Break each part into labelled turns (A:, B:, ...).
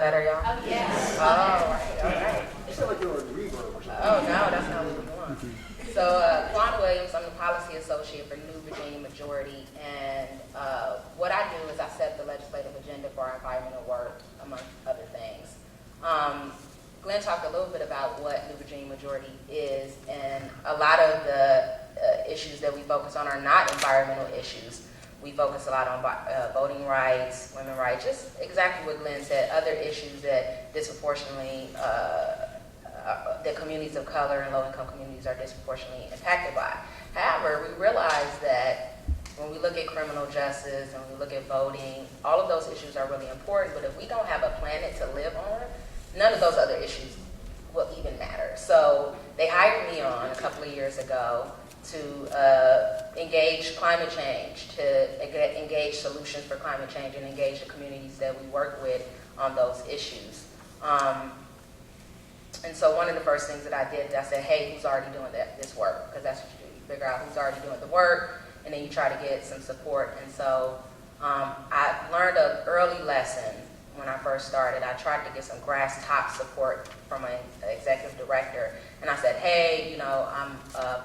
A: that better, y'all?
B: Oh, yes.
A: Oh, all right.
C: It sounded like you were in reverb or something.
A: Oh, no, that's not what we want. So, Quan Williams, I'm the Policy Associate for New Virginia Majority, and what I do is I set the legislative agenda for our environmental work, among other things. Glenn talked a little bit about what New Virginia Majority is, and a lot of the issues that we focus on are not environmental issues. We focus a lot on voting rights, women's rights, just exactly what Glenn said, other issues that disproportionately, that communities of color and low-income communities are disproportionately impacted by. However, we realize that when we look at criminal justice and we look at voting, all of those issues are really important, but if we don't have a planet to live on, none of those other issues will even matter. So they hired me on a couple of years ago to engage climate change, to engage solutions for climate change, and engage the communities that we work with on those issues. And so one of the first things that I did, I said, hey, who's already doing this work? Because that's what you do. You figure out who's already doing the work, and then you try to get some support. And so I learned an early lesson when I first started. I tried to get some grass top support from an executive director. And I said, hey, I'm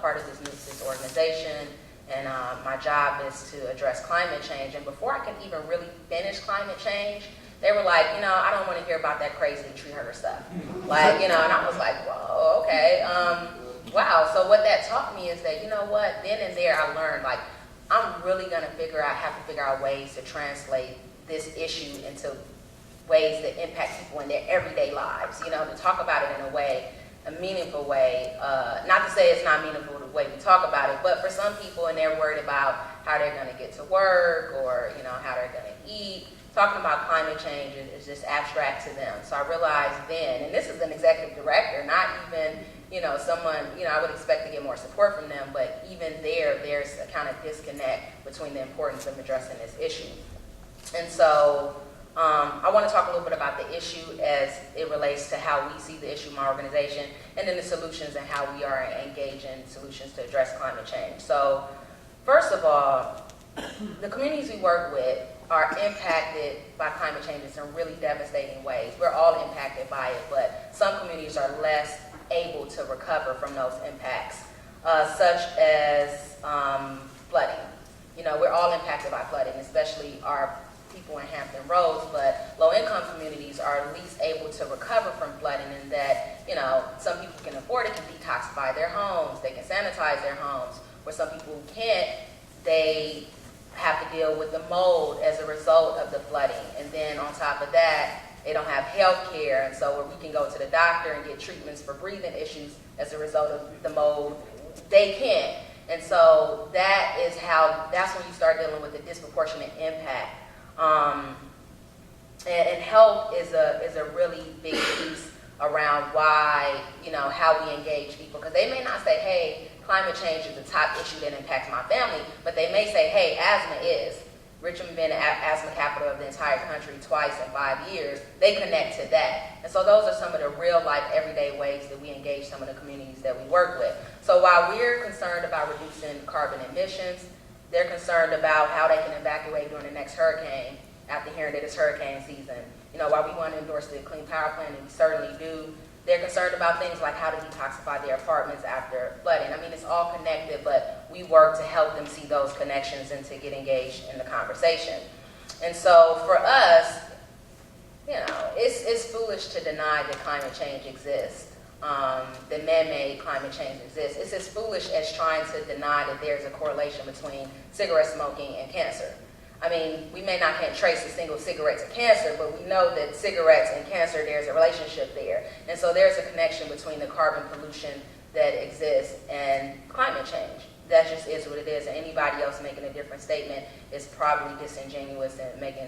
A: part of this organization, and my job is to address climate change. And before I could even really finish climate change, they were like, I don't want to hear about that crazy tree hugger stuff. Like, and I was like, whoa, okay. Wow. So what that taught me is that, then and there I learned, like, I'm really going to have to figure out ways to translate this issue into ways that impact people in their everyday lives, to talk about it in a meaningful way. Not to say it's not meaningful the way we talk about it, but for some people, and they're worried about how they're going to get to work or, how they're going to eat, talking about climate change is just abstract to them. So I realized then, and this is an executive director, not even, someone, I would expect to get more support from them, but even there's a kind of disconnect between the importance of addressing this issue. And so I want to talk a little bit about the issue as it relates to how we see the issue in my organization, and then the solutions and how we are engaging solutions to address climate change. So first of all, the communities we work with are impacted by climate change in some really devastating ways. We're all impacted by it, but some communities are less able to recover from those impacts, such as flooding. We're all impacted by flooding, especially our people in Hampton Roads, but low-income communities are least able to recover from flooding in that, some people can afford it, can detoxify their homes, they can sanitize their homes, where some people who can't, they have to deal with the mold as a result of the flooding. And then on top of that, they don't have health care, and so where we can go to the doctor and get treatments for breathing issues as a result of the mold, they can't. And so that's when you start dealing with the disproportionate impact. And health is a really big piece around why, how we engage people. Because they may not say, hey, climate change is the top issue that impacts my family, but they may say, hey, asthma is. Richmond being the asthma capital of the entire country twice in 5 years, they connect to that. And so those are some of the real life, everyday ways that we engage some of the communities that we work with. So while we're concerned about reducing carbon emissions, they're concerned about how they can evacuate during the next hurricane after hearing that it's hurricane season. While we want to endorse the Clean Power Plan, and we certainly do, they're concerned about things like how to detoxify their apartments after flooding. I mean, it's all connected, but we work to help them see those connections and to get engaged in the conversation. And so for us, it's foolish to deny that climate change exists, that man-made climate change exists. It's as foolish as trying to deny that there's a correlation between cigarette smoking and cancer. I mean, we may not can trace a single cigarette to cancer, but we know that cigarettes and cancer, there's a relationship there. And so there's a connection between the carbon pollution that exists and climate change. That just is what it is. And anybody else making a different statement is probably disingenuous and making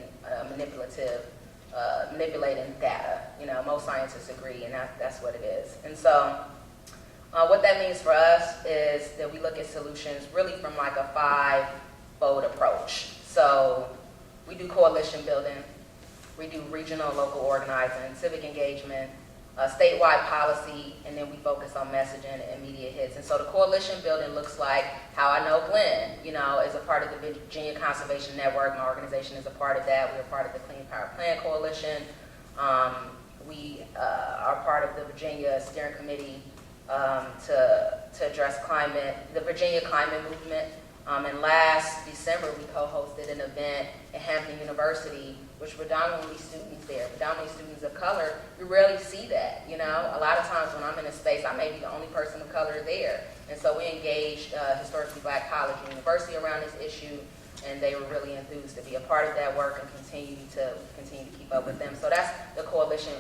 A: manipulating data. Most scientists agree, and that's what it is. And so what that means for us is that we look at solutions really from like a 5-fold approach. So we do coalition building, we do regional and local organizing, civic engagement, statewide policy, and then we focus on messaging and media hits. And so the coalition building looks like how I know Glenn, is a part of the Virginia Conservation Network. My organization is a part of that. We're a part of the Clean Power Plan Coalition. We are part of the Virginia Steering Committee to address climate, the Virginia Climate Movement. And last December, we co-hosted an event at Hampton University, which predominantly students there, predominantly students of color. You rarely see that, you know? A lot of times when I'm in a space, I may be the only person of color there. And so we engaged Historically Black College and University around this issue, and they were really enthused to be a part of that work and continue to keep up with them. So that's the coalition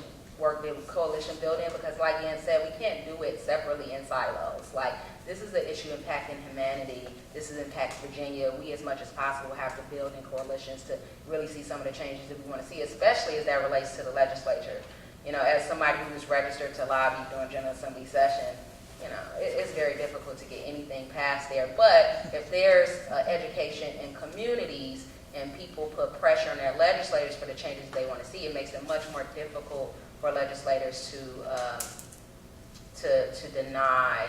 A: building, because like Ian said, we can't do it separately in silos. Like, this is an issue impacting humanity. This is impacts Virginia. We, as much as possible, have to build in coalitions to really see some of the changes that we want to see, especially as that relates to the legislature. You know, as somebody who's registered to lobby during General Assembly session, you know, it's very difficult to get anything passed there. But if there's education in communities and people put pressure on their legislators for the changes they want to see, it makes it much more difficult for legislators to deny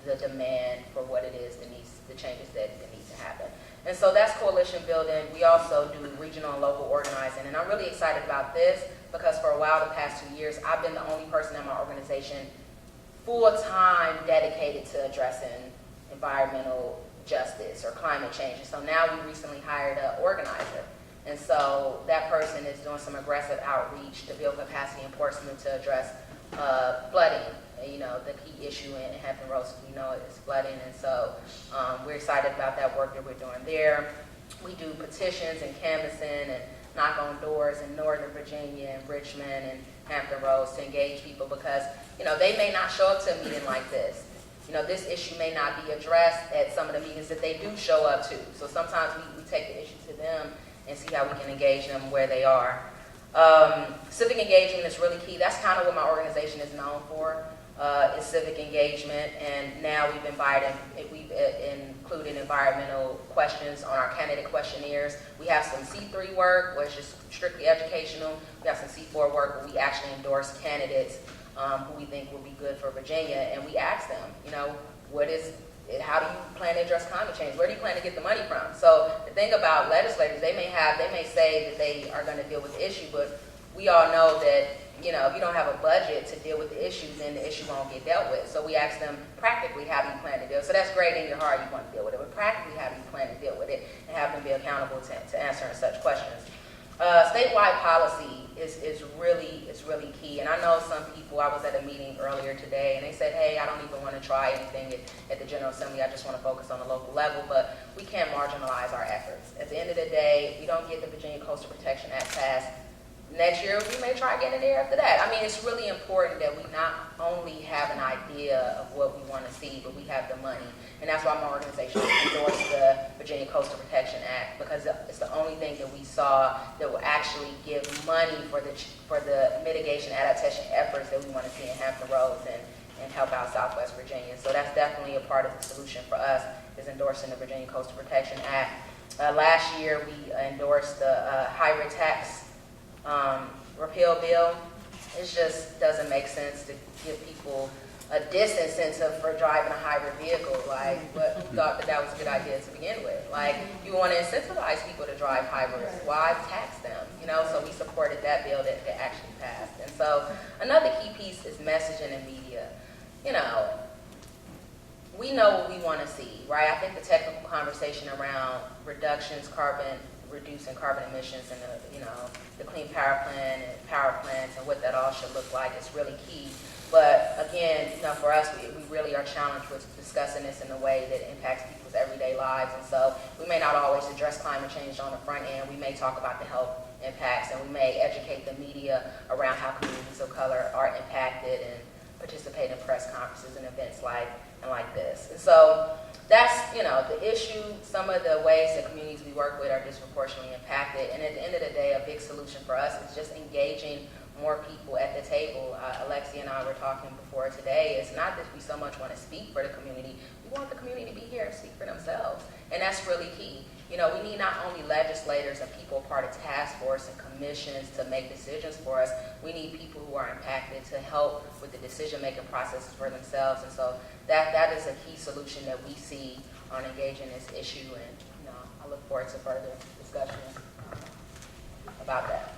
A: the demand for what it is that needs, the changes that need to happen. And so that's coalition building. We also do regional and local organizing. And I'm really excited about this because for a while, the past 2 years, I've been the only person in my organization full-time dedicated to addressing environmental justice or climate change. And so now we recently hired an organizer. And so that person is doing some aggressive outreach to build capacity in Portsmouth to address flooding. You know, the key issue in Hampton Roads, we know is flooding. And so we're excited about that work that we're doing there. We do petitions and canvassing and knock on doors in Northern Virginia and Richmond and Hampton Roads to engage people because, you know, they may not show up to a meeting like this. You know, this issue may not be addressed at some of the meetings that they do show up to. So sometimes we take the issue to them and see how we can engage them where they are. Civic engagement is really key. That's kind of what my organization is known for, is civic engagement. And now we've included environmental questions on our candidate questionnaires. We have some C3 work, which is strictly educational. We have some C4 work where we actually endorse candidates who we think will be good for Virginia. And we ask them, you know, how do you plan to address climate change? Where do you plan to get the money from? So the thing about legislators, they may say that they are going to deal with the issue, but we all know that, you know, if you don't have a budget to deal with the issues, then the issue won't get dealt with. So we ask them practically, how do you plan to deal? So that's great in your heart, you want to deal with it, but practically, how do you plan to deal with it and have them be accountable to answering such questions? Statewide policy is really key. And I know some people, I was at a meeting earlier today and they said, hey, I don't even want to try anything at the General Assembly. I just want to focus on the local level, but we can't marginalize our efforts. At the end of the day, if we don't get the Virginia Coastal Protection Act passed, next year we may try getting it there after that. I mean, it's really important that we not only have an idea of what we want to see, but we have the money. And that's why my organization endorsed the Virginia Coastal Protection Act, because it's the only thing that we saw that will actually give money for the mitigation adaptation efforts that we want to see in Hampton Roads and help out Southwest Virginia. So that's definitely a part of the solution for us, is endorsing the Virginia Coastal Protection Act. Last year, we endorsed the hybrid tax repeal bill. It just doesn't make sense to give people a distance incentive for driving a hybrid vehicle. Like, but who thought that was a good idea to begin with? Like, you want to incentivize people to drive hybrids. Why tax them? You know, so we supported that bill that actually passed. And so another key piece is messaging and media. You know, we know what we want to see, right? I think the technical conversation around reducing carbon emissions and the clean power plan and power plants and what that all should look like is really key. But again, you know, for us, we really are challenged with discussing this in a way that impacts people's everyday lives. And so we may not always address climate change on the front end. We may talk about the health impacts, and we may educate the media around how communities of color are impacted and participate in press conferences and events like this. And so that's, you know, the issue. Some of the ways that communities we work with are disproportionately impacted. And at the end of the day, a big solution for us is just engaging more people at the table. Alexia and I were talking before today. It's not that we so much want to speak for the community. We want the community to be here and speak for themselves. And that's really key. You know, we need not only legislators and people part of task force and commissions to make decisions for us. We need people who are impacted to help with the decision-making processes for themselves. And so that is a key solution that we see on engaging this issue. And, you know, I look forward to further discussion about that.